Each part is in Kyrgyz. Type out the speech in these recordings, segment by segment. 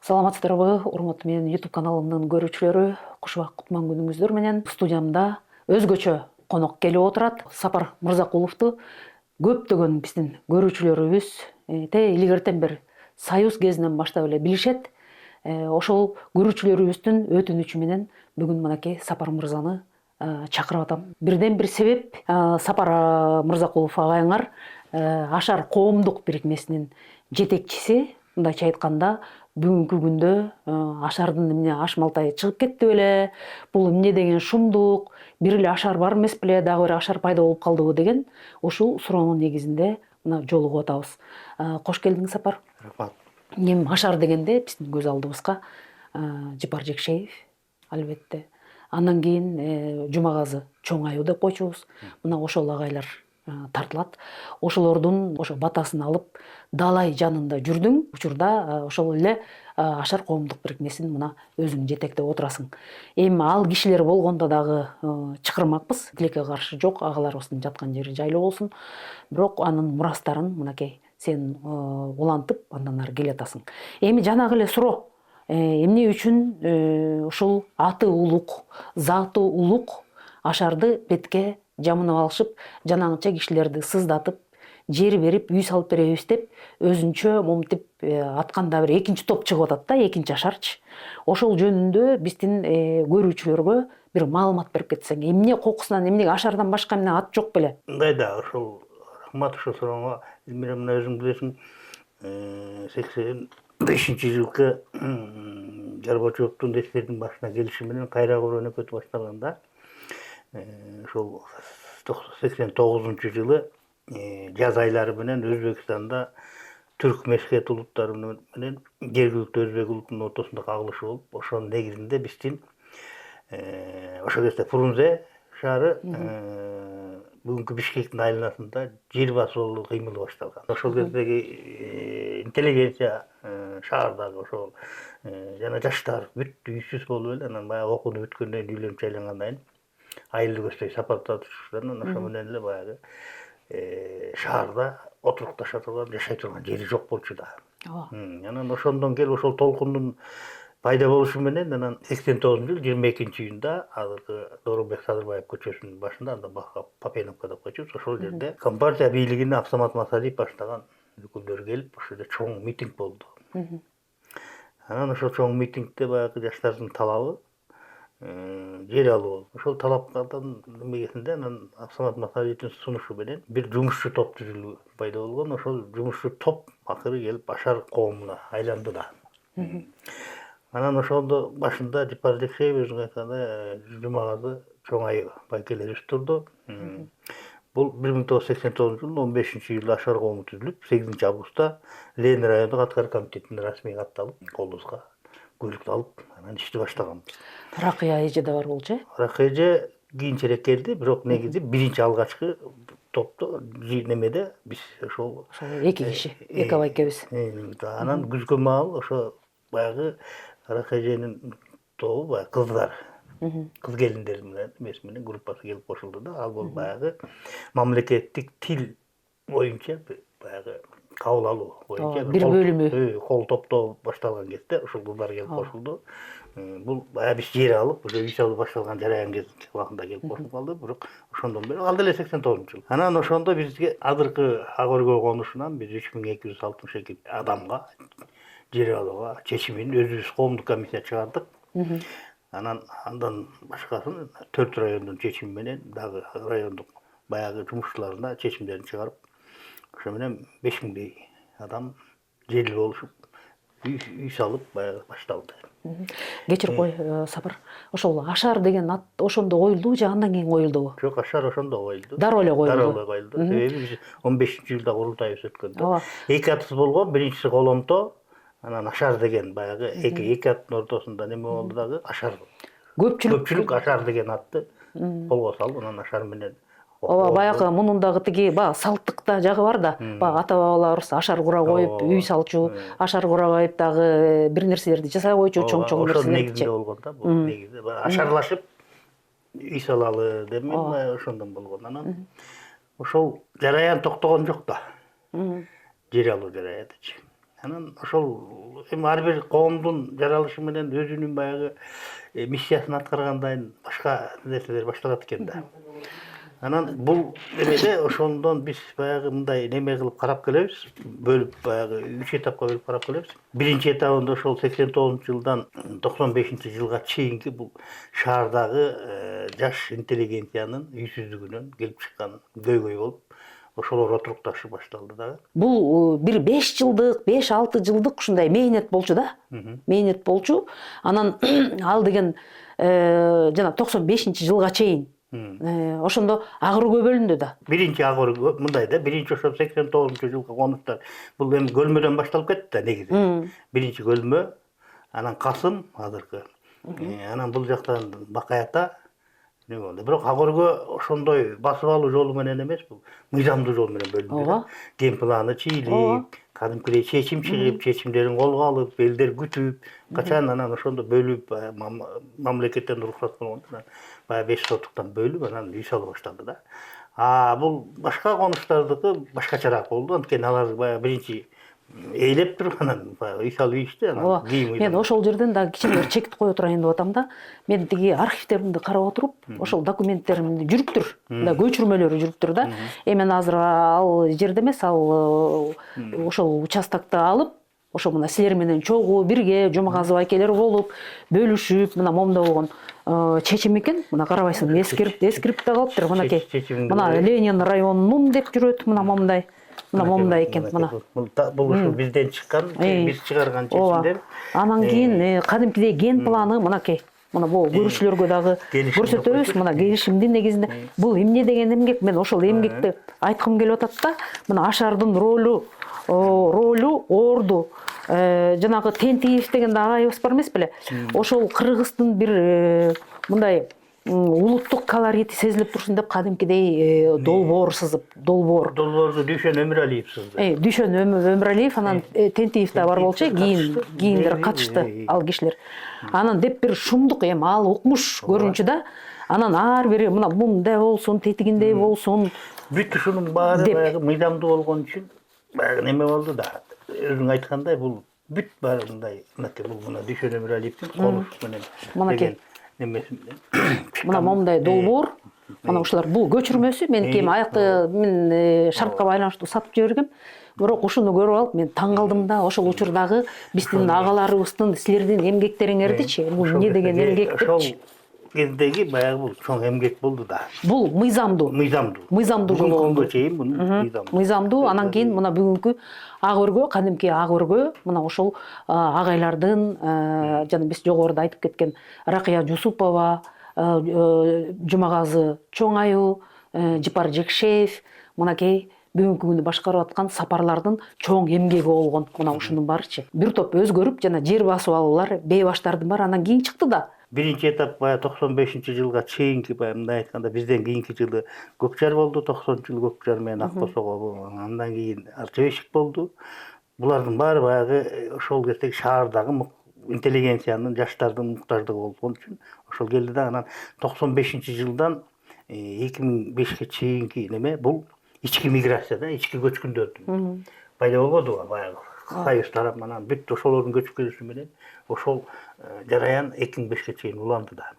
Саламатсыздарбы, урматтуу менин YouTube каналымдын көрүүчүлөрү, кушубак кутман күнүңүздөр менен. Студиямда өзгөчө конок келип отурат. Сапар Мырзакуловду көптөгөн биздин көрүүчүлөрүбүз илгертен бери Союз кезинен баштап эле билишет. Ошол көрүүчүлөрүбүздүн өтүнүчү менен бүгүн мынакей Сапар Мырзаны чакырып атам. Бирден бир себеп Сапар Мырзакулов агайыңар Ашар коомдук бирикмесинин жетекчиси. Мындайча айтканда, бүгүнкү күндө Ашардын эмне аш малтайы чыгып кетти беле, бул эмне деген шумдук, бир эле Ашар бар эмес беле, дагы бир Ашар пайда болуп калдыбы деген ушул суроонун негизинде мына жолугуп атабыз. Кош келдиңиз, Сапар. Рахмат. Эми Ашар дегенде биздин көз алдыбызга Жыпар Жекшеев, албетте. Андан кийин Жумагазы Чоң Аю деп койчубуз. Мына ошол агайлар тартылат. Ошолордун ошо батасын алып, далай жанында жүрдүң. Учурда ошол эле Ашар коомдук бирикмесин мына өзүң жетектеп отурасың. Эми ал кишилер болгондо дагы чакырмакпыз. Тилекке каршы жок, агаларыбыздын жаткан жери жайлуу болсун. Бирок анын мурастарын мынакей сен улантып, андан ары келатасың. Эми жанагы эле суроо. Эмне үчүн ушул аты улук, заты улук Ашарды бетке жамынып алышып, жанагынча кишилерди сыздатып, жер берип, үй салып беребиз деп, өзүнчө момтип атканда бир экинчи топ чыгып атат да, экинчи Ашарчы. Ошол жөнүндө биздин көрүүчүлөргө бир маалымат берип кетсең, эмне кокусунан, эмне Ашардан башка эмне ат жок беле? Мындай да, ошол рахмат ошол сурооңо. Элмира, мына өзүң билесиң, 85-жылкы Жарбачовдун дестердин башына келиши менен кайра куруу өнөкөтү башталганда, ошол 89-жылы жаз айлары менен Өзбекстанда түрк мешхет улуттары менен жергиликтүү өзбек улутунун ортосунда кагылышы болуп, ошонун негизинде биздин ошол кезде Фрунзе шаары бүгүнкү Бишкектин айланасында жер басуу кыймылы башталган. Ошол кездеги интеллигенция шаардагы ошол жана жаштар бүт үйсүз болуп эле, анан баягы окууну бүткөндөн кийин үйлөнүп жайлангандан кийин айылды көчтөй сапатташышынан ошо менен эле баягы шаарда отурукташа турган, жашай турган жери жок болчу да. Анан ошондон келип ошол толкундун пайда болушу менен анан 89-жыл 22-июнда азыркы Дооронбек Садырбаев көчөсүнүн башында, анда Попеновка деп койчубуз, ошол жерде Компартия бийлигине Абсамат Масалиев баштаган өкүлдөр келип, ошол жерде чоң митинг болду. Анан ошол чоң митингде баягы жаштардын талабы жер алуу. Ошол талапкадан эмегесинде анан Абсамат Масалиевдин сунушу менен бир жумушчу топ түзүлүү пайда болгон. Ошол жумушчу топ акыры келип Ашар коомуна айланды да. Анан ошондо башында Жыпар Жекшеев өзүң айткандай Жумагазы Чоң Аю байкелерибиз турду. Бул 1989-жылдын 15-июлда Ашар коому түзүлүп, 8-августта Ленин райондук аткар комитетине расмий катталып, колубузга көйлүктү алып, анан ишти баштаганбыз. Ракыя эже да бар болчу, Ракыя эже кийинчерээк келди, бирок негизи биринчи алгачкы топто немеде биз ошол эки киши, эки байкебиз. Анан күзгө маал ошо баягы Ракыя эженин тобу баягы кыздар, кыз келиндер менен эмеси менен группасы келип кошулду да. Ал бул баягы мамлекеттик тил боюнча баягы кабыл алуу боюнча бир бөлүмү кол топтоо башталган кезде ошол кыздар келип кошулду. Бул баягы биз жер алып, уже үй салуу башталган жараян кез убагында келип кошулуп калды, бирок ошондон бери ал деле 89-жыл. Анан ошондо бизге азыркы ак өргө конушунан биз 3262 адамга жер алууга чечимин өзүбүз коомдук комиссия чыгардык. Анан андан башкасын 4 райондун чечими менен дагы райондук баягы жумушчуларына чечимдерин чыгарып, ошо менен 5000 адам жерлүү болушуп, үй салып баягы башталды. Кечирип кой, Сапар. Ошол Ашар деген ат ошондо коюлдубу же андан кийин коюлдубу? Жок, Ашар ошондо коюлду. Дароо эле коюлду. Дароо эле коюлду. Себеби биз 15-жылда курултайыбыз өткөндө эки атыбыз болгон, биринчиси Коломто, анан Ашар деген баягы эки аттын ортосунда неме болду дагы, Ашар. Көпчүлүк Ашар деген атты колго салып, анан Ашар менен Ооба, баягы мунун дагы тиги баягы салттыкта жагы бар да. Баягы ата бабаларыбыз Ашар кура коюп, үй салчу, Ашар кура коюп дагы бир нерселерди жасай койчу, чоң-чоң нерселерди. Ошол негизинде болгон да, бул негизи. Ашарлашып үй салалы демен ошондон болгон. Анан ошол жараян токтогон жок да. Жер алуу жараянычы. Анан ошол эми ар бир коомдун жаралышы менен өзүнүн баягы миссиясын аткаргандан башка нерселер башталат экен да. Анан бул эмеде ошондон биз баягы мындай неме кылып карап келебиз. Бөлүп баягы 3 этапка бөлүп карап келебиз. Биринчи этабында ошол 89-жылдан 95-жылга чейинки бул шаардагы жаш интеллигенциянын үйсүздүгүнөн келип чыккан көйгөй болуп, ошолор отурукташып башталды дагы. Бул бир 5 жылдык, 5-6 жылдык ушундай мээнет болчу да. Мээнет болчу. Анан ал деген жана 95-жылга чейин ошондо ак өргө бөлүндү да. Биринчи ак өргө мындай да, биринчи ошо 89-жылкы конуштар бул эми көлмөдөн башталып кетти да негизи. Биринчи көлмө, анан Касым азыркы. Анан бул жактан Бакай ата не болду. Бирок ак өргө ошондой басып алуу жолу менен эмес, бул мыйзамдуу жол менен бөлүндү да. Кен планы чийилип, кадимкидей чечим чыгып, чечимдерин колго алып, элдер күтүп, качан анан ошондо бөлүп, мамлекеттен уруксат болгондон баягы 5 сотуктан бөлүп, анан үй салып башталды да. Бул башка конуштардыкы башкачараак болду. Анткени алар баягы биринчи ээлеп туруп анан үй салып ийишти, анан кийин Мен ошол жерден дагы кичине бир чекит кое турайын деп атам да. Мен тиги архивтеримди карап отуруп, ошол документтеримди жүрүптүр, мындай көчүрмөлөрү жүрүптүр да. Мен азыр ал жерде эмес, ал ошол участокто алып, ошо мына силер менен чогуу бирге Жумагазов айкелер болуп, бөлүшүп, мына момундай болгон чечим экен. Мына карабайсың, эскирип да калыптыр. Мынакей. Мына Ленин районунун деп жүрөт, мына момундай. Мына момундай экен, мына. Бул ушул бизден чыккан, биз чыгарган чечимдер. Анан кийин кадимкидей ген планы мынакей. Мына бул көрүүчүлөргө дагы көрсөтөбүз. Мына келишимдин негизинде бул эмне деген эмгек? Мен ошол эмгекти айткым келип атат да. Мына Ашардын ролу орду. Жанагы Тентиев деген агайыбыз бар эмес беле? Ошол Кыргыздын бир мындай улуттук колорити сезилип турсун деп кадимкидей долбоор сызып, Долбоорду Дүйшөн Өмүралиев сызды. Дүйшөн Өмүралиев, анан Тентиев да бар болчу, кийиндер катышты ал кишилер. Анан деп бир шумдук эми ал укмуш көрүнчү да. Анан ар бири мына мындай болсун, тетигиндей болсун. Бүт ушунун баары баягы мыйзамдуу болгон үчүн баягы неме болду да. Өзүң айткандай бул бүт баары мындай, мынакей бул мына Дүйшөн Өмүралиевдин колу менен деген немеси менен. Мына момундай долбоор. Мына ушулар бул көчүрмөсү. Меники эми аякты мен шартка байланыштуу сатып жибергем. Бирок ушуну көрүп алып мен таң калдым да. Ошол учурдагы биздин агаларыбыздын, силердин эмгектериңердичи, бул эмне деген эмгек депчи. Кездеги баягы бул чоң эмгек болду да. Бул мыйзамдуу жол болду. Мыйзамдуу. Анан кийин мына бүгүнкү ак өргө, кадимки ак өргө, мына ошол агайлардын жана биз жогоруда айтып кеткен Ракыя Жусупова, Жумагазы Чоңаю, Жыпар Жекшеев, мынакей бүгүнкү күндү башкарып аткан сапарлардын чоң эмгеги болгон. Мына ушунун баарычы. Бир топ өзгөрүп жана жер басып алуулар, бейбаштардын баары анан кийин чыкты да. Биринчи этап баягы 95-жылга чейинки баягы мындай айтканда бизден кийинки жылы Көкжар болду, 90-жылы Көкжар менен Акбосого, андан кийин Арчабешик болду. Булардын баары баягы ошол кездеги шаардагы интеллигенциянын, жаштардын муктаждыгы болгон үчүн ошол келди да. Анан 95-жылдан 2005ке чейинки неме бул ички миграция да, ички көчкүндөрдүн пайда болбодубу баягы. Кайыс тарап анан бүт ошолордун көчүп келиши менен ошол жараян 2005ке чейин уланды да.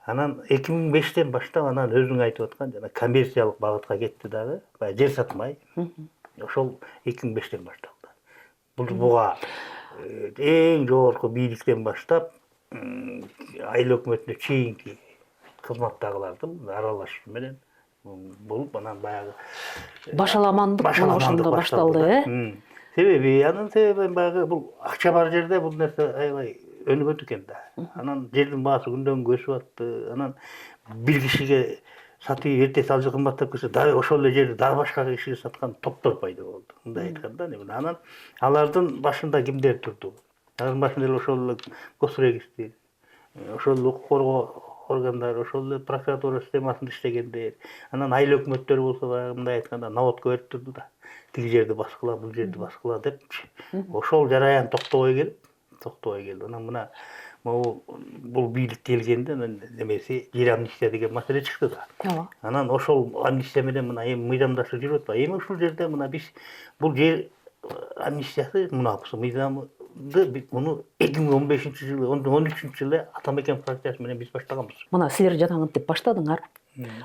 Анан 2005тен баштап анан өзүң айтып аткан жана коммерциялык багытка кетти дагы. Баягы жер сатмай. Ошол 2005тен башталды. Буга эң жогорку бийликтен баштап айыл өкмөтүнө чейинки кызматтагылардын аралашышы менен болуп анан баягы башаламандык мына ошондо башталды, Себеби, анын себеби баягы бул акча бар жерде бул нерсе аябай өнүгөт экен да. Анан жердин баасы күндөн күн өсүп атты. Анан бир кишиге сатып эртеси алжы кымбаттап кетсе, дагы ошол эле жерди дагы башка кишиге саткан топтор пайда болду. Мындай айтканда, анан алардын башында кимдер турду? Алардын башында эле ошол эле госрегистр, ошол эле укук коргоо органдары, ошол эле прокуратура системасында иштегендер. Анан айыл өкмөттөрү болсо баягы мындай айтканда наводко берип турду да. Тиги жерди баскыла, бул жерди баскыла депчи. Ошол жараян токтобой келди. Анан мына бул бийлик келгенде немеси жер амнистия деген маселе чыкты да. Анан ошол амнистия менен мына эми мыйзамдашып жүрүп атпайбы. Эми ушул жерде мына биз бул жер амнистиясы мунапысы мыйзамды муну 2015-жылы 13-жылы Атамекен фракциясы менен биз баштаганбыз. Мына силер жатаңын деп баштадыңар.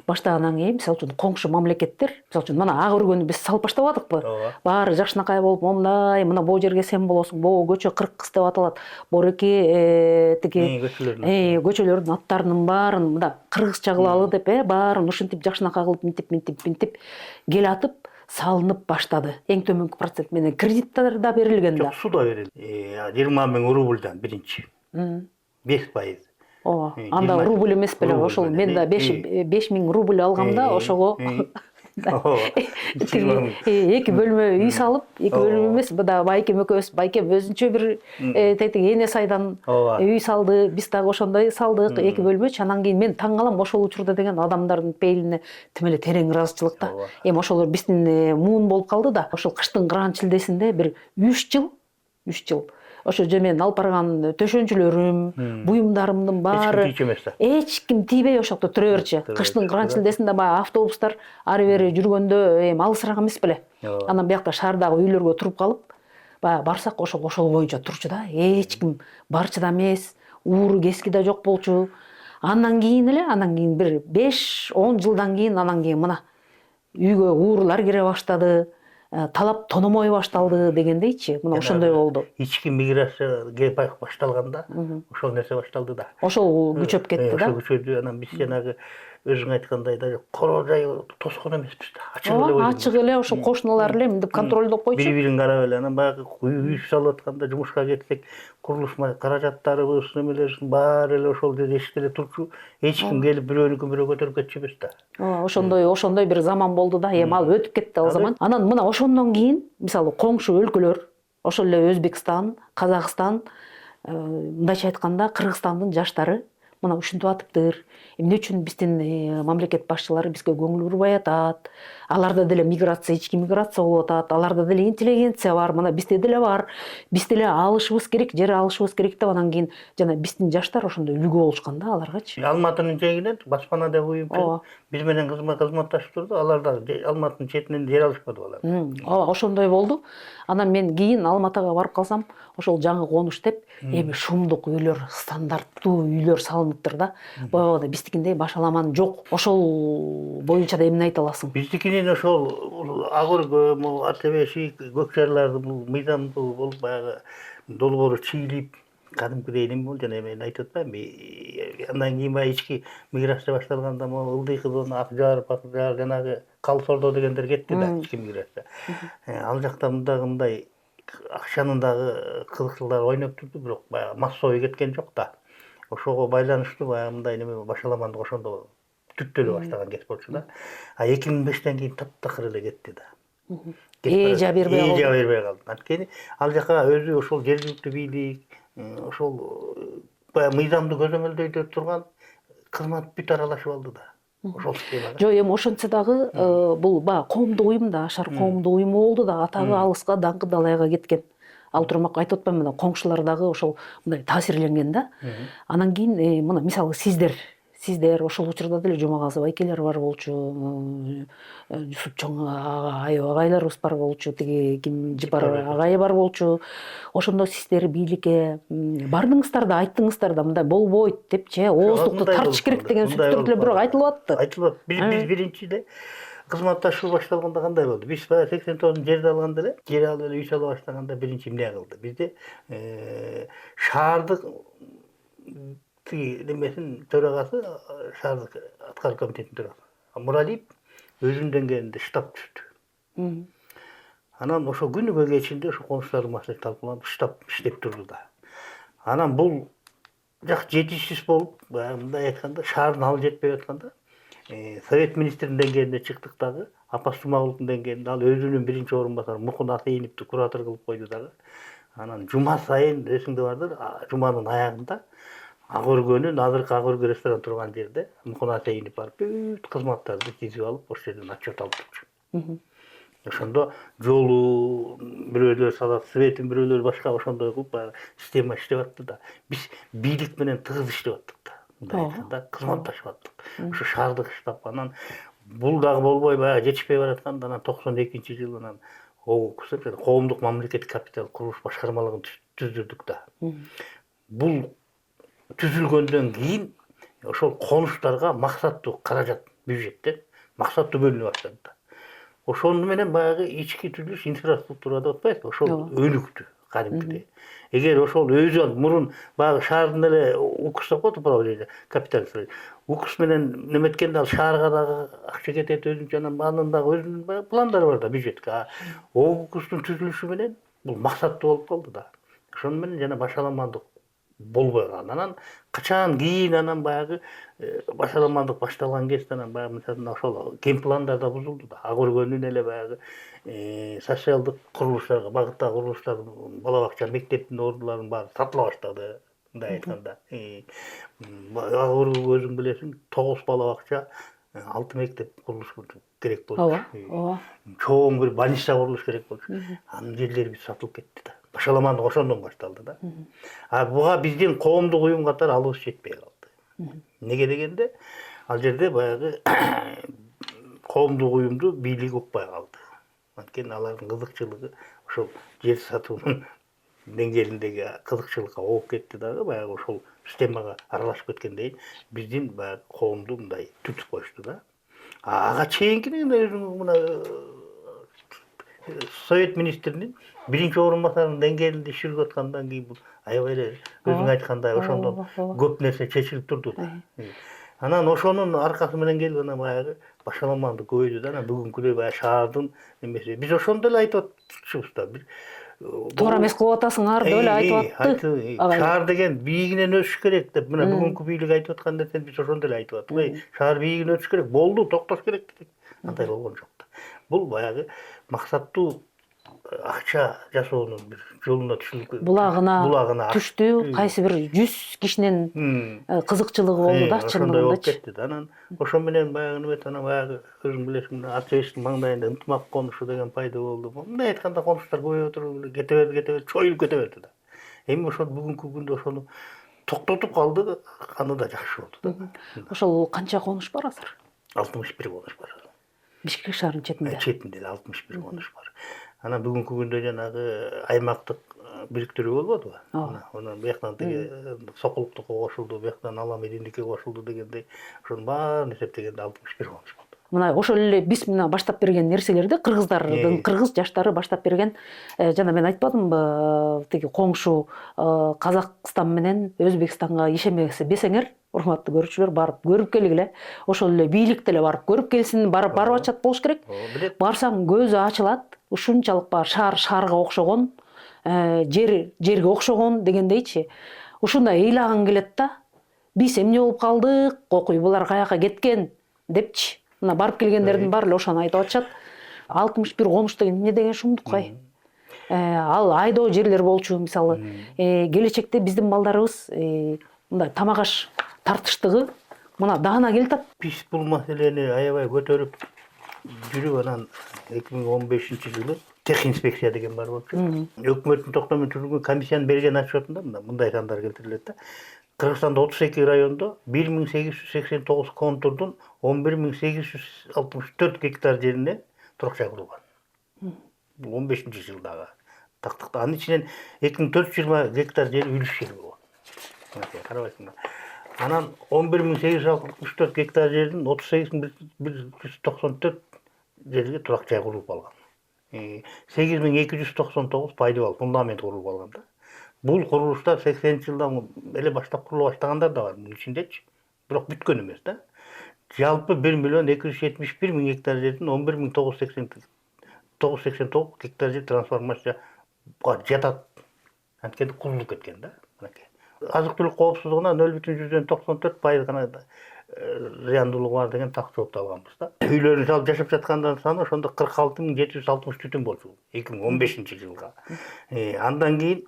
Баштагандан кийин мисалы үчүн коңшу мамлекеттер, мисалы үчүн мына ак өргөнү биз салып баштабадыкпы? Баары жакшынакай болуп, момундай, мына бул жерге сен болосуң, бул көчө 40 деп аталат. Бореки тиги көчөлөрдүн аттарынын баарын мына кыргызча кылалы деп, баарын ушинтип жакшынакай кылып минтип кел атып салынып баштады. Эң төмөнкү процент менен кредиттер да берилген да. Жок, суу да берилди. 20 миң рубльдан биринчи. 5%. Ооба. Анда рубль эмес беле, ошол мен да 5 миң рубль алгамда ошого эки бөлмө үй салып, эки бөлмө эмес, буда байкем экөөбүз, байкем өзүнчө бир тетиги эне сайдан үй салды, биз дагы ошондой салдык, эки бөлмөчү. Анан кийин мен таң калам ошол учурда деген адамдардын пейилине тим эле терең ыраазычылык да. Эми ошолор биздин муун болуп калды да. Ошол кыштын кыраан-чилдесинде бир 3 жыл ошо же мен алып барган төшөнчүлөрүм, буюмдарымдын баары эч ким тийбей ошол жакта турө берчү. Кыштын кыраан-чилдесинде баягы автобустар ары бери жүргөндө эми алысыраак эмес беле. Анан биякта шаардагы үйлөргө туруп калып, баягы барсак ошол боюнча турчу да. Эч ким барчу да эмес, ууру кески да жок болчу. Андан кийин бир 5-10 жылдан кийин мына үйгө уурулар кире баштады. Талап тономой башталды дегендейчи. Мына ошондой болду. Ички миграция башталганда ошол нерсе башталды да. Ошол күчөп кетти да. Ошол күчөдү. Анан биз жанагы өзүң айткандай да короо жай тоскон эмеспиз да. Ачык эле койдук. Ачык эле ошол кошуналар эле мынтип контролдоп койчу. Бири-бирин карап эле. Анан баягы үй салып атканда жумушка кетсек, курулуш каражаттарыбыз, немелерибиз баары эле ошол жерде эшикте эле турчу. Эч ким келип бирөөнүкүн бирөө көтөрүп кетчү эмес да. Ошондой бир заман болду да. Эми ал өтүп кетти ал заман. Анан мына ошондон кийин мисалы коңшу өлкөлөр, ошол эле Өзбекстан, Казакстан, мындайча айтканда Кыргызстандын жаштары мына ушинтип атыптыр. Эмне үчүн биздин мамлекет башчылары бизге көңүл бурбай атат? Аларда деле миграция, ички миграция болуп атат. Аларда деле интеллигенция бар. Мына бизде деле бар. Биз деле алышыбыз керек, жер алышыбыз керек деп анан кийин жана биздин жаштар ошондой үлгү болушкан да аларгачы. Алматынын жээгинен баспана деп уюм биз менен кызматташып турду. Алар дагы Алматынын четинен жер алышпады алар. Ооба, ошондой болду. Анан мен кийин Алматага барып калсам, ошол жаңы конуш деп эми шумдук үйлөр, стандарттуу үйлөр салыныптыр да. Баягы биздикиндей башаламан жок. Ошол боюнча да эмне айта аласың? Биздикинен ошол ак өргө, артебешик, көкжарларды бул мыйзамдуу болуп баягы долбоору чийилип, кадимкидей эме болду. Жана мен айтып атпаймынбы? Андан кийин баягы ички миграция башталганда могу Ылдыйкы, Акжар, жанагы Калсордо дегендер кетти да, ички миграция. Ал жакта мындай акчанын дагы кызыкчылыгы ойноп турду, бирок баягы массовый кеткен жок да. Ошого байланыштуу баягы мындай неме башаламандык ошондо түптөлө баштаган кез болчу да. 2005-тен кийин таптакыр эле кетти да. Эжа бербей калды. Анткени ал жака өзү ошол жергиликтүү бийлик, ошол баягы мыйзамды көзөмөлдөйдө турган кызмат бүт аралашып алды да. Ошол схемага. Жок, эми ошентсе дагы бул баягы коомдук уюм да, Ашар коомдук уюму болду да, атагы алыска, даңкы далайга кеткен. Ал турмак айтып атпаймынбы, мына коңшулар дагы ошол мындай таасирленген да. Анан кийин мына мисалы сиздер ошол учурда деле Жумагазы байкелер бар болчу, чоң агайларыбыз бар болчу, тиги ким Жыпар агай бар болчу. Ошондо сиздер бийликке бардыңыздар да, айттыңыздар да, мындай болбойт депчи, ооздукту тартыш керек деген сөздөр деле бирок айтылып атты. Айтылып. Биз биринчиде кызматташуу башталганда кандай болду? Биз 89 жерди алганда эле, жер алып эле үй сала баштаганда биринчи эмне кылды? Бизде шаардык немесин төрагасы, шаардык аткаруу комитетинин төрагасы Муралиев өзүнүн деңгээлинде штаб түздү. Анан ошо күнүгө кечинде ошо конуштардын маселеси талкууланып, штаб иштеп турду да. Анан бул жак жетишсиз болуп, мындай айтканда, шаардын алы жетпей атканда, Совет министринин деңгээлинде чыктык дагы, Апас Жумагуловдун деңгээлинде ал өзүнүн биринчи орун басары Мукун Атайыновду куратор кылып койду дагы. Анан жума сайын эсиңде бардыр, жуманын аягында ак өргөнүн, азыркы ак өргө ресторан турган жерде Мукун Атайынов барып бүт кызматтарды тизип алып, ошол жерден отчет алып турчу. Ошондо жолу бирөөлөр салат, светин бирөөлөр башка ошондой кылып система иштеп атты да. Биз бийлик менен тыгыз иштеп аттык да. Мындай айтканда кызматташып аттык. Ошо шаардык штаб анан бул дагы болбой баягы жетишпей баратканда анан 92-жылы анан ОУКС коомдук мамлекеттик капитал курулуш башкармалыгын түздүрдүк да. Бул түзүлгөндөн кийин ошол конуштарга максаттуу каражат бюджеттен максаттуу бөлүнө баштады да. Ошону менен баягы ички түзүлүш инфраструктура деп атпайбызбы, ошол өнүктү кадимкидей. Эгер ошол өзү мурун баягы шаардын эле УКС деп коет управление капитал. УКС менен неметкенде ал шаарга дагы акча кетет өзүнчө, анан анын дагы өзүнүн баягы пландары бар да бюджетке. ОУКСтун түзүлүшү менен бул максаттуу болуп калды да. Ошону менен жана башаламандык болбой калды. Анан качан кийин анан баягы башаламандык башталган кезде анан баягы мисалы ошол кен пландар да бузулду да. А көргөнүн эле баягы социалдык курулуштарга багыттагы курулуштар, бала бакча, мектептин ордуларынын баары сатыла баштады. Мындай айтканда, өзүң билесиң, 9 бала бакча, 6 мектеп курулуш керек болчу. Ооба. Чоң бир больница курулуш керек болчу. Анын жерлери сатылып кетти да. Башаламандык ошондон башталды да. А буга биздин коомдук уюм катары алыбыз жетпей калды. Неге дегенде, ал жерде баягы коомдук уюмду бийлик укпай калды. Анткени алардын кызыкчылыгы ошол жер сатуунун деңгээлиндеги кызыкчылыкка ооп кетти дагы, баягы ошол системага аралашып кеткенден кийин биздин баягы коомду мындай түтүп коюшту да. Ага чейинкини өзүң мына Совет министринин биринчи орун басарынын деңгээлинде иш жүрүп аткандан кийин бул аябай эле өзүң айткандай ошондон көп нерсе чечилип турду да. Анан ошонун аркасы менен келип анан баягы башаламандык көбөйдү да. Анан бүгүнкүдөй баягы шаардын немеси. Биз ошондо эле айтып атчыбыз да. Туура эмес кылып атасыңар деп эле айтып атты. Шаар деген бийигинен өсүш керек деп. Мына бүгүнкү бийлик айтып аткан нерсени биз ошондо эле айтып аттык. Шаар бийигинен өсүш керек. Болду, токтош керек дедик. Андай болгон жок да. Бул баягы максаттуу акча жасоонун бир жолуна түшүлүп булагына түштү. Кайсы бир 100 кишинин кызыкчылыгы болду да, чындыгында болуп кетти да. Анан ошо менен баягы немет, анан баягы өзүң билесиң, Артебештин маңдайында ынтымак конушу деген пайда болду. Мындай айтканда конуштар көбөйүп туруп кете берди, чоюлуп кете берди да. Эми ошол бүгүнкү күндө ошону токтотуп калды, аны да жакшы болду да. Ошол канча конуш бар азыр? 61 конуш бар. Бишкек шаарынын четинде. Четинде 61 конуш бар. Анан бүгүнкү күндө жанагы аймактык бириктирүү болбодубу? Анан бияктан Сокулуктукка кошулду, бияктан Ала Мединдикке кошулду дегендей, ошонун баарын эсептегенде 61 конуш болду. Мына ошол эле биз мына баштап берген нерселерди кыргыздардын, кыргыз жаштары баштап берген. Жана мен айтпадымбы, тиги коңшу Казакстан менен Өзбекстанга ишенбесе бесеңер, урматтуу көрүүчүлөр, барып көрүп келгиле. Ошол эле бийлик деле барып көрүп келсин, барып ачат болуш керек. Барсаң көзү ачылат. Ушунчалык бар шаарга окшогон, жерге окшогон дегендейчи. Ушундай ыйлаган келет да. Биз эмне болуп калдык, окуй булар каяка кеткен депчи. Мына барып келгендердин баары эле ошону айтып атышат. 61 конуш деген эмне деген шумдук кай. Ал айдоо жерлер болчу, мисалы. Келечекте биздин балдарыбыз мындай тамак аш тартыштыгы мына даана келатат. Биз бул маселени аябай көтөрүп жүрүп, анан 2015-жылы техинспекция деген бар болчу. Өкмөттүн токтому менен түзүлгөн комиссиянын берген отчетунда мындай сандар келтирилет да. Кыргызстанда 32 райондо 1889 контурдун 11864 гектар жерине турак жай курулган. Бул 15-жылдагы тактыкта. Анын ичинен 2420 гектар жери үлүш жери болгон. Карабайсыңдар. Анан 11864 гектар жердин 38194 жерге турак жай курулуп калган. 8299 пайдыбал фундамент курулуп калган да. Бул курулуштар 80-жылдан эле баштап курулуп баштагандар да бар мунун ичиндечи. Бирок бүткөн эмес да. Жалпы 1.271.000 гектар жердин 11.989 гектар жер трансформацияга жатат. Анткени курулуп кеткен да. Азык-түлүк коопсуздугуна 0,94% гана зыяндуулугу бар деген так жоопту алганбыз да. Үйлөрүн салып жашап жаткандар саны ошондо 46.760 түтүн болчу 2015-жылга. Андан кийин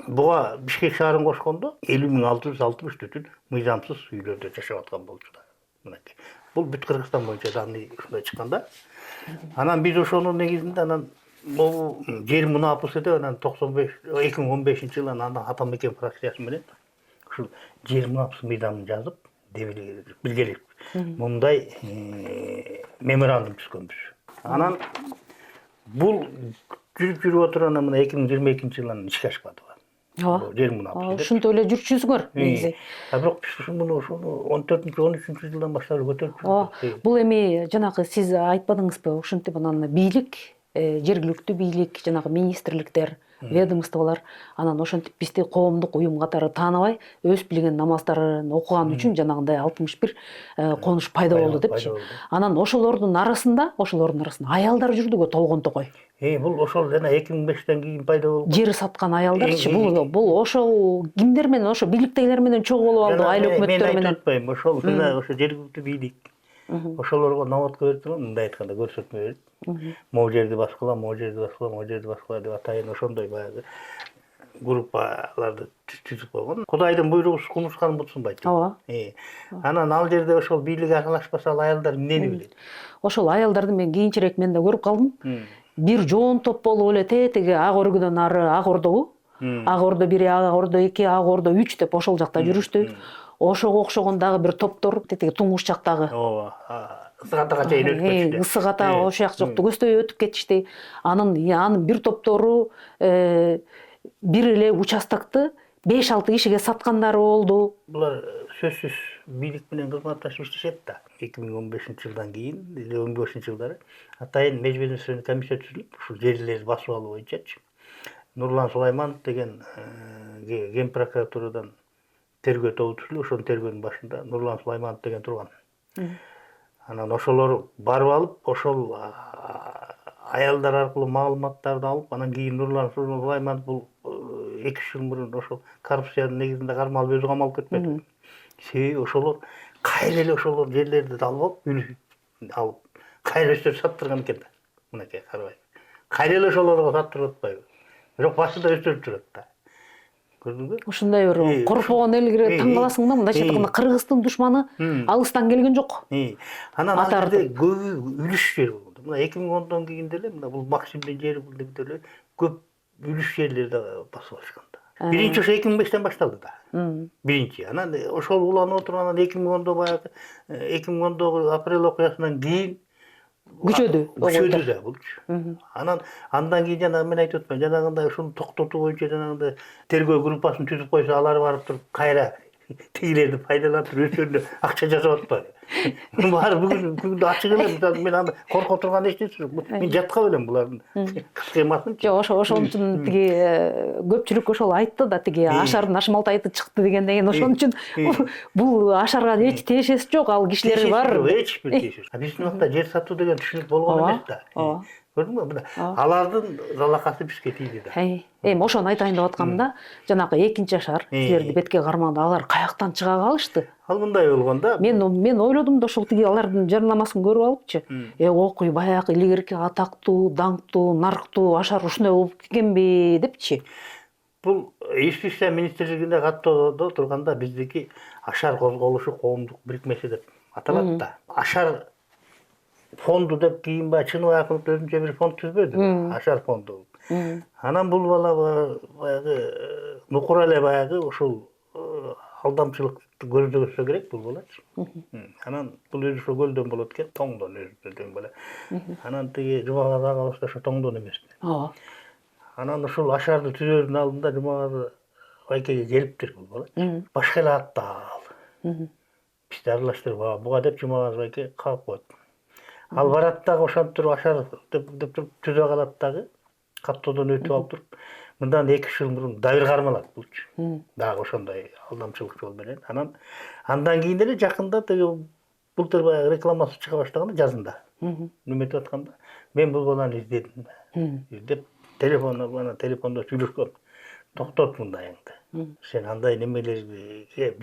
буга Бишкек шаарын кошкондо 50.660 түтүн мыйзамсыз үйлөрдө жашап аткан болчу да. Мынакей. Бул бүт Кыргызстан боюнча данный ушундай чыккан да. Анан биз ошонун негизинде анан бул жер мунапысы деп анан 2015-жылы анан Атамекен фракциясы менен ушул жер мунапысы мыйзамын жазып, билгелеп мындай меморандум түзгөнбүз. Анан бул жүрүп отурганда мына 2022 жылдан ишке ашпады. Ооба. Жер муну Ушинтип эле жүрчүсүңөр негизи. Бирок биз муну ошону 14-13 жылдан баштап көтөрүп жүрдүк. Бул эми жанагы сиз айтпадыңызбы, ушинтип анан бийлик, жергиликтүү бийлик, жанагы министрликтер, ведомстволор анан ошентип бизди коомдук уюм катары тааныбай, өз билген намаздарын окуган үчүн жанагындай 61 конуш пайда болду депчи. Анан ошолордун арасында аялдар жүрдүгө толгонтокой. Бул ошол жана 2005тен кийин пайда болгон. Жер саткан аялдарчы, бул ошол кимдер менен, ошо бийликтегилер менен чогуу болуп алды, айыл өкмөттөр менен. Мен айтып атпайм, ошол жана ошо жергиликтүү бийлик. Ошолорго наводка берип турган, мындай айтканда көрсөтмө берип. Могу жерди баскыла, могу жерди баскыла, могу жерди баскыла деп атайын ошондой баягы группаларды түзүп койгон. Кудайдын буйругусуз кумурсканы бутсунбайт. Ооба. Анан ал жерде ошол бийлик аралашпаса ал аялдар эмнени билет? Ошол аялдарды мен кийинчерээк мен да көрүп калдым. Бир жоон топ болуп эле тетиги Ак өргүдөн ары Ак Ордогу, Ак Ордо 1, Ак Ордо 2, Ак Ордо 3 деп ошол жакта жүрүштү. Ошого окшогон дагы бир топтор тетиги туңгуш жактагы. Ооба. Ысык атага чейин өтүп кетишти. Ысык ата ошол жак жокту көздөй өтүп кетишти. Анын бир топтору бир эле участокты 5-6 кишиге саткандары болду. Булар сөзсүз бийлик менен кызматташып иштешет да. 2015-жылдан кийин, 15-жылдары атайын межбедомственный комиссия түзүлүп, ушул жерлерди басып алуу боюнчачы. Нурлан Сулайманов деген Ген прокуратурадан тергөө тобу түзүлүп, ошонун тергөөнүн башында Нурлан Сулайманов деген турган. Анан ошолор барып алып, ошол аялдар аркылуу маалыматтарды алып, анан кийин Нурлан Сулайманов бул 2 жыл мурун ошол коррупциянын негизинде кармалып өзү камалып кетпеди. Себеби ошолор кайра эле ошолор жерлерди алып, алып, кайра өстөрүп саттырган экен да. Мынакей карабай. Кайра эле ошолорго саттырып атпайбы? Бирок башында өстөрүп турат да. Көрдүңбү? Ушундай бир коркпогон элгире таң каласың да, мындайча айтканда Кыргыздын душманы алыстан келген жок. Анан ал жерде көп үлүш жер болду. Мына 2010дон кийин деле мына бул Максимдин жери бул деп деле көп үлүш жерлерди басып алышкан да. Биринчи ошо 2005тен башталды да. Биринчи. Анан ошол уланып отурган 2010до баягы 2010догу апрель окуясынан кийин күчөдү да булчу. Анан андан кийин жанагы мен айтып атпаймынбы, жанагындай ушуну токтотуу боюнча жанагындай тергөө группасын түзүп койсо, алар барып туруп кайра тигилерди пайдаланып өздөрүнө акча жасап атпайбы? Мунун баары бүгүн ачык эле. Мисалы мен анда коркуп турган эчеси жок. Мен жатка белем булардын схемасын. Жок, ошон үчүн тиги көпчүлүк ошол айтты да, тиги Ашардын Ашмалтайты чыкты дегенден кийин ошон үчүн бул Ашарга эч тиешеси жок, ал кишилер бар. Эч бир тиешеси. Биздин убакта жер сатуу деген түшүнүк болгон эмес да. Көрдүңбү? Алардын залакасы бизге тийди да. Эми ошону айтайын деп аткам да, жанагы экинчи Ашар силерди бетке кармаганда алар каяктан чыга калышты? Ал мындай болгон да. Мен ойлодум да, ошол тиги алардын жарнамасын көрүп алыпчы. Окуй, баягы илгерки атактуу, даңктуу, нарктуу Ашар ушундай болуп кеткенби депчи. Бул ички иштер министрлигинде каттоодо турганда биздики Ашар козголушу коомдук бирикмеси деп аталат да. Ашар фонду деп кийин Чыныбай Акынов өзүнчө бир фонд түзбөдү, Ашар фонду. Анан бул бала баягы нукура эле баягы ушул алдамчылыкты көздөбөсө керек бул балачы. Анан бул өзү ошо көлдөн болот экен, тоңдон өзү бала. Анан тиги Жумагазга калышта ошо тоңдон эмеспи. Ооба. Анан ушул Ашарды түзөөнүн алдында Жумагазы байкеге келиптир бул бала. Башка эле атты ал. Бизди аралаштырып, буга деп Жумагаз байке калып коет. Ал барат дагы ошентип туруп Ашар деп туруп түзө калат дагы, каттоодон өтүп алып туруп, мындан 2 жыл мурун дабир кармалат булчу. Дагы ошондой алдамчылык жол менен. Анан андан кийин эле жакында тиги былтыр баягы рекламасы чыга баштаганда жазында. Неметип атканда мен бул баланы издедим. Издеп телефондо сүйлөшкөн. Токтот мындайыңды. Сен андай немелерге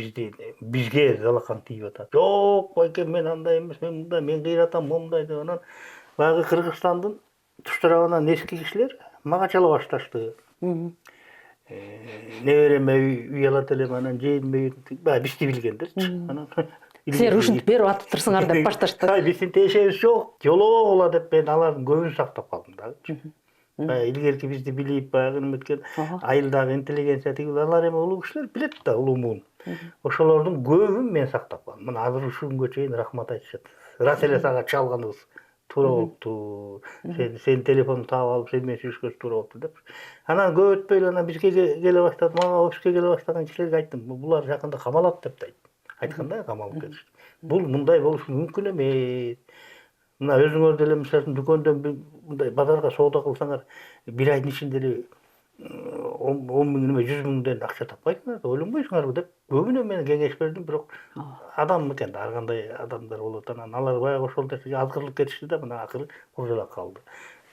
бизге залакан тийип атат. Жок, байке, мен андай эмес, мен мындай, мен кыйратам, мындай деп анан баягы Кыргызстандын туш тарабынан эски кишилер мага чала башташты. Небереме үй алат элем, анан жээниме баягы бизди билгендерчи. Анан силер ушинтип берип атыптырсыңар деп башташты. Биздин тиешебиз жок, жолобогула деп мен алардын көбүн сактап калдым дагы. Илгерки бизди билип баягы неметкен айылдагы интеллигенция тиги алар эми улуу кишилер билет да улуумун. Ошолордун көбүн мен сактап калдым. Мына азыр ушул күнгө чейин рахмат айтышат. Рас эле сага чалганыбыз туура болупту. Сен телефонду таап алып сен менен сүйлөшкөнү туура болупту деп. Анан көп өтпөй эле анан бизге келе баштады. Мага офиске келе баштаган кишилерге айттым. Булар жакында камалат деп айттым. Айтканда камалып кетишти. Бул мындай болушу мүмкүн эмес. Мына өзүңөр деле мисалы дүкөндөн мындай базарга соода кылсаңар, бир айдын ичинде эле 10 миң эме 100 миңден акча таппайсыңар да, ойлонбойсуңарбы деп көбүнө мен кеңеш бердим, бирок адам экен да, ар кандай адамдар болот. Анан алар баягы ошол нерсеге азгырылып кетишти да, мына акыры куржала калды.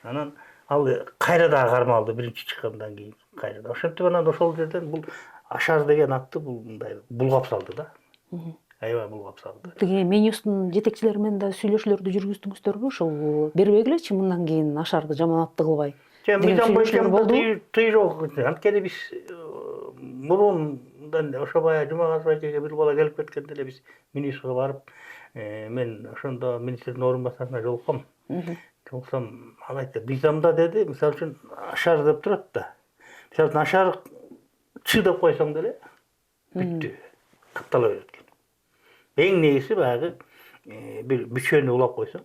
Анан ал кайра дагы кармалды биринчи чыккандан кийин кайра. Ошентип анан ошол жерден бул Ашар деген атты бул мындай булгап салды да. Аябай булгап салды. Тиги Менюстун жетекчилери менен да сүйлөшүүлөрдү жүргүздүңүздөрбү? Ошол бербегилечи мындан кийин Ашарды жаманатты кылбай. Мыйзам боюнча тыйроо. Анткени биз мурундан ошо баягы Жумагазов айкеге бир бала келип кеткенде эле биз министрге барып, мен ошондо министрдин орун басарына жолукком. Жолуксам, ал айтты, мыйзамда деди, мисалы үчүн Ашар деп турат да. Мисалы үчүн Ашар чы деп койсоң деле бүттү. Каттала берет экен. Эң негизи баягы бир бүчөнү улап койсоң,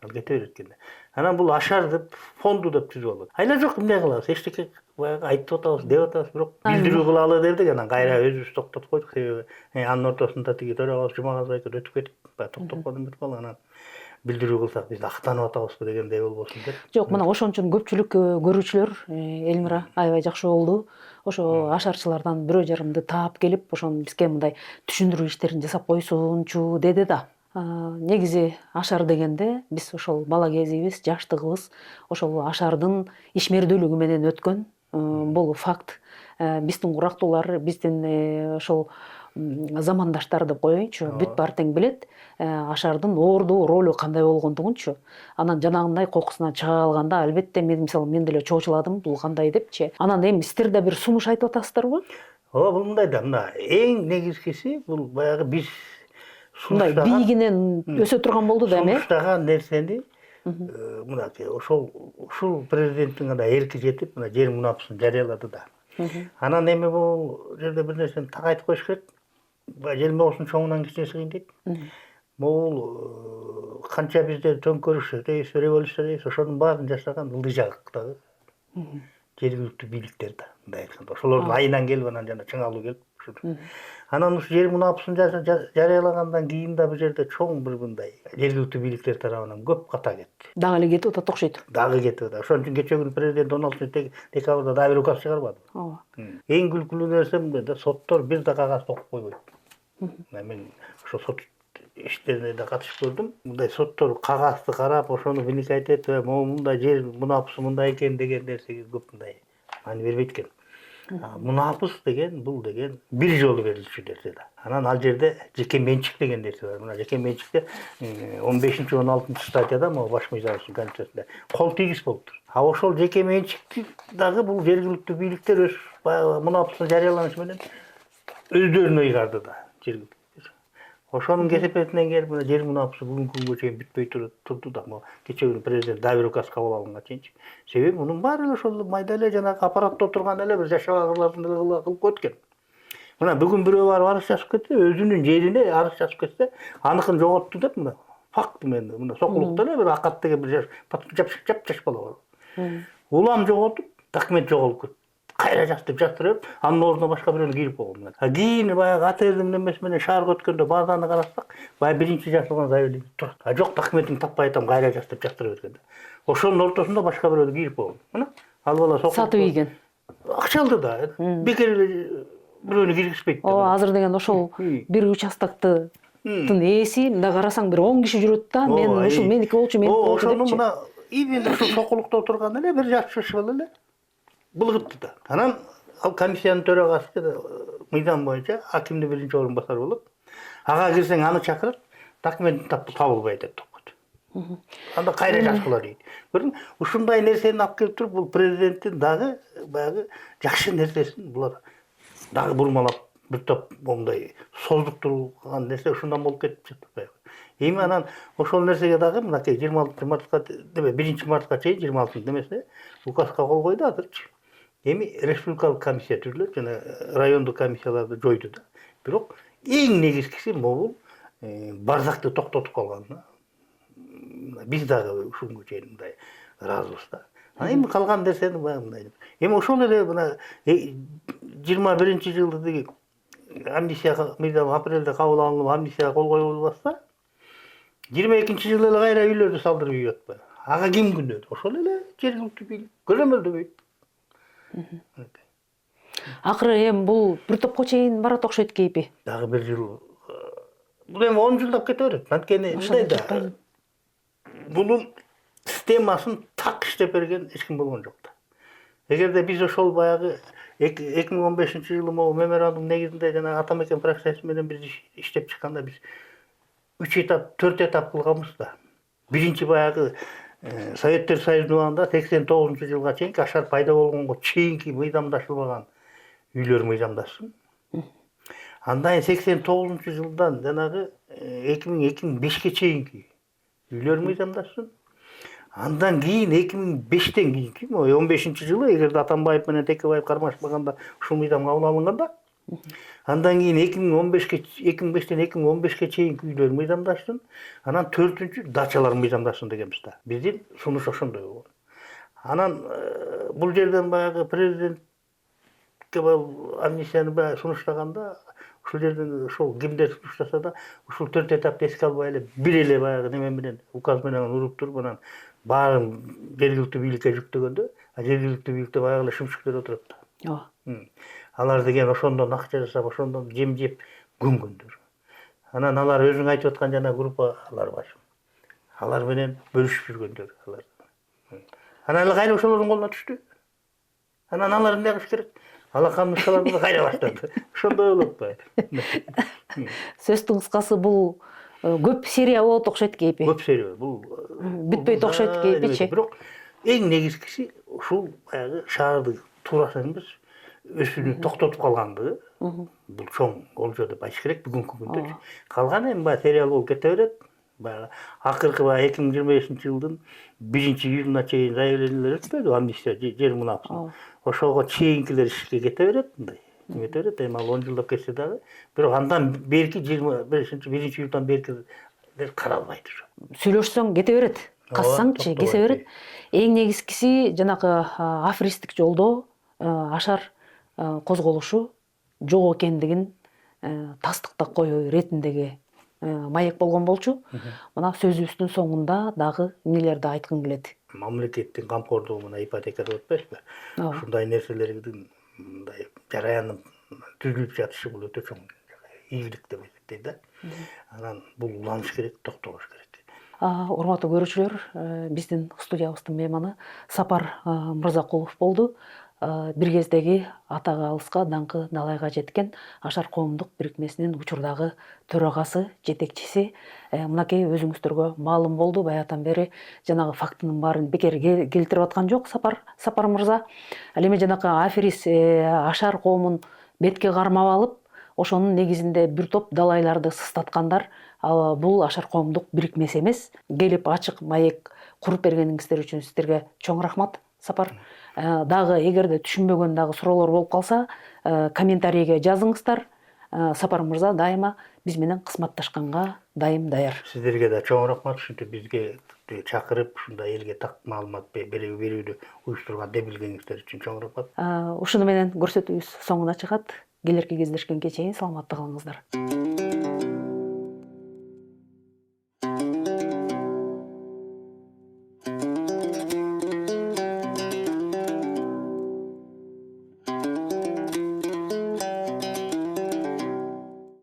ал кете берет экен. Анан бул Ашар деп, фонду деп түзүп алат. Айла жок, эмне кылабыз? Эчтеке баягы айтып атабыз, деп атабыз, бирок билдирүү кылалы дедик, анан кайра өзүбүз токтотуп койдук. Себеби анын ортосунда тиги төрагабыз Жумагазов айке өтүп кетип, баягы токтоп калдым деп анан билдирүү кылсак биз актанып атабызбы дегендей болбосун деп. Жок, мына ошон үчүн көпчүлүк көрүүчүлөр Элмира аябай жакшы болду. Ошо ашарчылардан бирөө жарымды таап келип, ошону бизге мындай түшүндүрүү иштерин жасап койсунчу деди да. Негизи Ашар дегенде биз ошол бала кезибиз, жаштыгыбыз ошол Ашардын ишмердүүлүгү менен өткөн. Бул факт. Биздин курактуулар, биздин ошол замандаштар деп коеюнчу, бүт бар тең билет Ашардын орду ролу кандай болгондугунчу. Анан жанагындай кокусунан чыга калганда албетте мен деле чоочуладым, бул кандай депчи. Анан эми сиздер да бир сунуш айтып атасыздарбы? Бул мындай да, мына эң негизгиси бул баягы биз мындай бийигинен өсө турган болду да эми. Сунуштаган нерсени мынакей ушул президенттин гана эрки жетип, мына жер мунапысын жарыялады да. Анан эми бул жерде бир нерсени так айтып коюш керек. Желмоосун чоңунан кичинеси кыйын дейт. Бул канча бизде төңкөрүш дейбиз, революция дейбиз, ошонун баарын жасаган ылдый жактагы жергиликтүү бийликтер да. Мындай айтканда, ошолордун айынан келип анан жана чыңалуу келип ушул. Анан ушул жер мунапысын жарыялагандан кийин да бул жерде чоң бир мындай жергиликтүү бийликтер тарабынан көп ката кетти. Дагы эле кетип атат окшойт. Дагы кетип атат. Ошон үчүн кечээ күнү президент 16 декабрда дагы бир указ чыгарбады. Ооба. Эң күлкүлүү нерсе мындай да, соттор бир да кагазды окуп койбойт. Мен ошо сот иштерине да катышып көрдүм. Мындай соттор кагазды карап, ошону вникать этип, мындай жер мунапысы мындай экен деген нерсеге көп мындай маани бербейт экен. Мунапыс деген, бул деген бир жолу берилчү нерсе да. Анан ал жерде жеке менчик деген нерсе бар. Мына жеке менчикте 15-16 статьяда могу баш мыйзамыбыздын конституциясында кол тийгиз болуптур. Ошол жеке менчикти дагы бул жергиликтүү бийликтер өз баягы мунапысын жарыяланышы менен өздөрүнө ыйгарды да. Ошонун кесепетинен келип мына жер мунапысы бүгүнкү күнгө чейин бүтпөй турду да. Кечээ күнү президент дагы бир указ кабыл алганга чейинчи. Себеби мунун баары эле ошол майда эле жанагы аппаратта отурган эле бир жашабагырлардын эле кылып өткөн. Мына бүгүн бирөө барып арыз жазып кетсе, өзүнүн жерине арыз жазып кетсе, аныкын жоготту деп мына факт мен мына Сокулукта эле бир Акат деген бир жап-жаш бала бар. Улам жоготуп, документ жоголуп кетти. Кайра жаз деп жаздырып, анын ордуна башка бирөөнү кийип койгон. Кийин баягы АТРдин немеси менен шаарга өткөндө базаны карасак, баягы биринчи жазылган заявление турат. Жок, документин таппай атам, кайра жаз деп жаздырып берген. Ошонун ортосунда башка бирөөнү кийип койгон. Мына ал бала сатып ийген. Акча алды да. Бекер бирөөнү киргизбейт. Азыр деген ошол бир участоктун ээси, мында карасаң бир 10 киши жүрөт да, мен ушул меники болчу, депчи. Ошону мына именно ушул Сокулукта отурган эле бир жаш бала эле булгытты да. Анан ал комиссиянын төрагасы мыйзам боюнча акимдин биринчи орун басары болот. Ага кирсең аны чакырып, документин табылбайт деп койду. Анда кайра жазгыла дейт. Көрдүңбү? Ушундай нерсени алып келип туруп, бул президенттин дагы баягы жакшы нерсесин булар дагы бурмалап, бир топ мондай создуктурган нерсе ушундан болуп кетип жатат. Эми анан ошол нерсеге дагы мынакей 26 мартка, деме 1 мартка чейин 26 немесе указга кол койду азырчы. Эми республикалык комиссия түзүлөт, жана райондук комиссияларды жойду да. Бирок эң негизгиси могул бардакты токтотуп калган. биз дагы ушунга чейин мындай ыраазыбыз да. Эми калган нерсени баягы мындай. Эми ошол эле мына 21-жылы деги амнистия мыйзам апрелде кабыл алынып, амнистияга кол коюлбаса, 22-жылы эле кайра үйлөрдү салдырып үйүп атпайбы? Ага ким күнөөдү? Ошол эле жергиликтүү бийлик. Көзөмөлдөбөйт. Акыры эми бул бир топко чейин барат окшойт кейпи. Дагы бир жыл. Бул эми 10 жылдап кете берет. Анткени мындай да. Бунун системасын так иштеп берген эч ким болгон жок да. Эгерде биз ошол баягы 2015-жылы могу меморандум негизинде жана Атамекен фракциясы менен биз иштеп чыкканда биз 3 этап, 4 этап кылганбыз да. Биринчи баягы Советтер Союзунун убагында 89-жылга чейин ашар пайда болгонго чейинки мыйзамдашылбаган үйлөр мыйзамдашсын. Андан 89-жылдан жанагы 2005-ке чейинки үйлөр мыйзамдашсын. Андан кийин 2005-тен кийинки 15-жылы эгерде Атамбаев менен Текебаев кармашпаганда ушул мыйзам кабыл алынганда, андан кийин 2005-тен 2015-ке чейинки үйлөр мыйзамдашсын. Анан 4-үнчү дачалар мыйзамдашсын дегенбиз да. Биздин сунуш ошондой болгон. Анан бул жерден баягы президентке амнистияны баягы сунуштаганда, ушул жерден ошол кимдер сунуштаса да, ушул 4 этапты эске албай эле бир эле баягы неме менен указ менен уруп туруп анан баарын жергиликтүү бийликке жүктөгөндө, жергиликтүү бийликте баягы эле шымшыктар отурат да. Ооба. Алар деген ошондон акча жасап, ошондон жем жеп көнгөндөр. Анан алар өзүң айтып аткан жана группалар бар. Алар менен бөлүшүп жүргөндөр алар. Анан эле кайра ошолордун колуна түштү. Анан алар эмне кылыш керек? Алакан нускаларды кайра баштады. Ошондой болот да. Сөздүн кыскасы бул көп серия болот окшойт кейпи. Көп серия. Бул бүтпөйт окшойт кейпичи. Бирок эң негизгиси ушул баягы шаарды туурашын эмес өсүүнү токтотуп калгандыгы. Бул чоң олжо деп айтыш керек бүгүнкү күндө. Калган эми баягы сериал болуп кете берет. Баягы акыркы 2025-жылдын 1-июлуна чейин заявлениелер өтпөдү амнистия жер мунапсын. Ошого чейинкилер ишке кете берет мындай. Кете берет, эми ал 10 жылдап кетсе дагы, бирок андан берки 1-июлдан беркилер каралбайт уже. Сүйлөшсөң кете берет. Кассаңчы кете берет. Эң негизгиси жанагы аферисттик жолдо ашар козголушу жок экендигин тастыктап коюу иретиндеги маек болгон болчу. Мына сөзүбүздүн соңунда дагы эмнелерди айткың келет? Мамлекеттин камкордугу мына ипотека деп атпайсызбы? Ушундай нерселердин мындай жараянын түзүлүп жатышы бул өтө чоң ийгилик деп эсептейт да. Анан бул уланыш керек, токтолуш керек. Урматтуу көрүүчүлөр, биздин студиябыздын мейманы Сапар Мырзакулов болду. Бир кездеги атага алыска, даңкы далайга жеткен Ашар коомдук бирикмесинин учурдагы төрагасы, жетекчиси. Мынакей өзүңүздөргө маалым болду, баягыдан бери жанагы фактынын баарын бекер келтирип аткан жок Сапар мырза. Ал эми жанакы аферист Ашар коомун бетке кармап алып, ошонун негизинде бир топ далайларды сыстаткандар. Бул Ашар коомдук бирикмеси эмес. Келип ачык маек куруп бергениңиздер үчүн сиздерге чоң рахмат, Сапар. Дагы эгерде түшүнбөгөн дагы суроолор болуп калса, комментарийге жазыңыздар. Сапар мырза дайыма биз менен кызматташканга дайым даяр. Сиздерге да чоң рахмат, ушинтип бизге чакырып, ушундай элге так маалымат берүүнү уюштурган билгениңиздер үчүн чоң рахмат. Ушуну менен көрсөтүүбүз соңуна чыгат. Келерки кездешкенге чейин саламатта калыңыздар.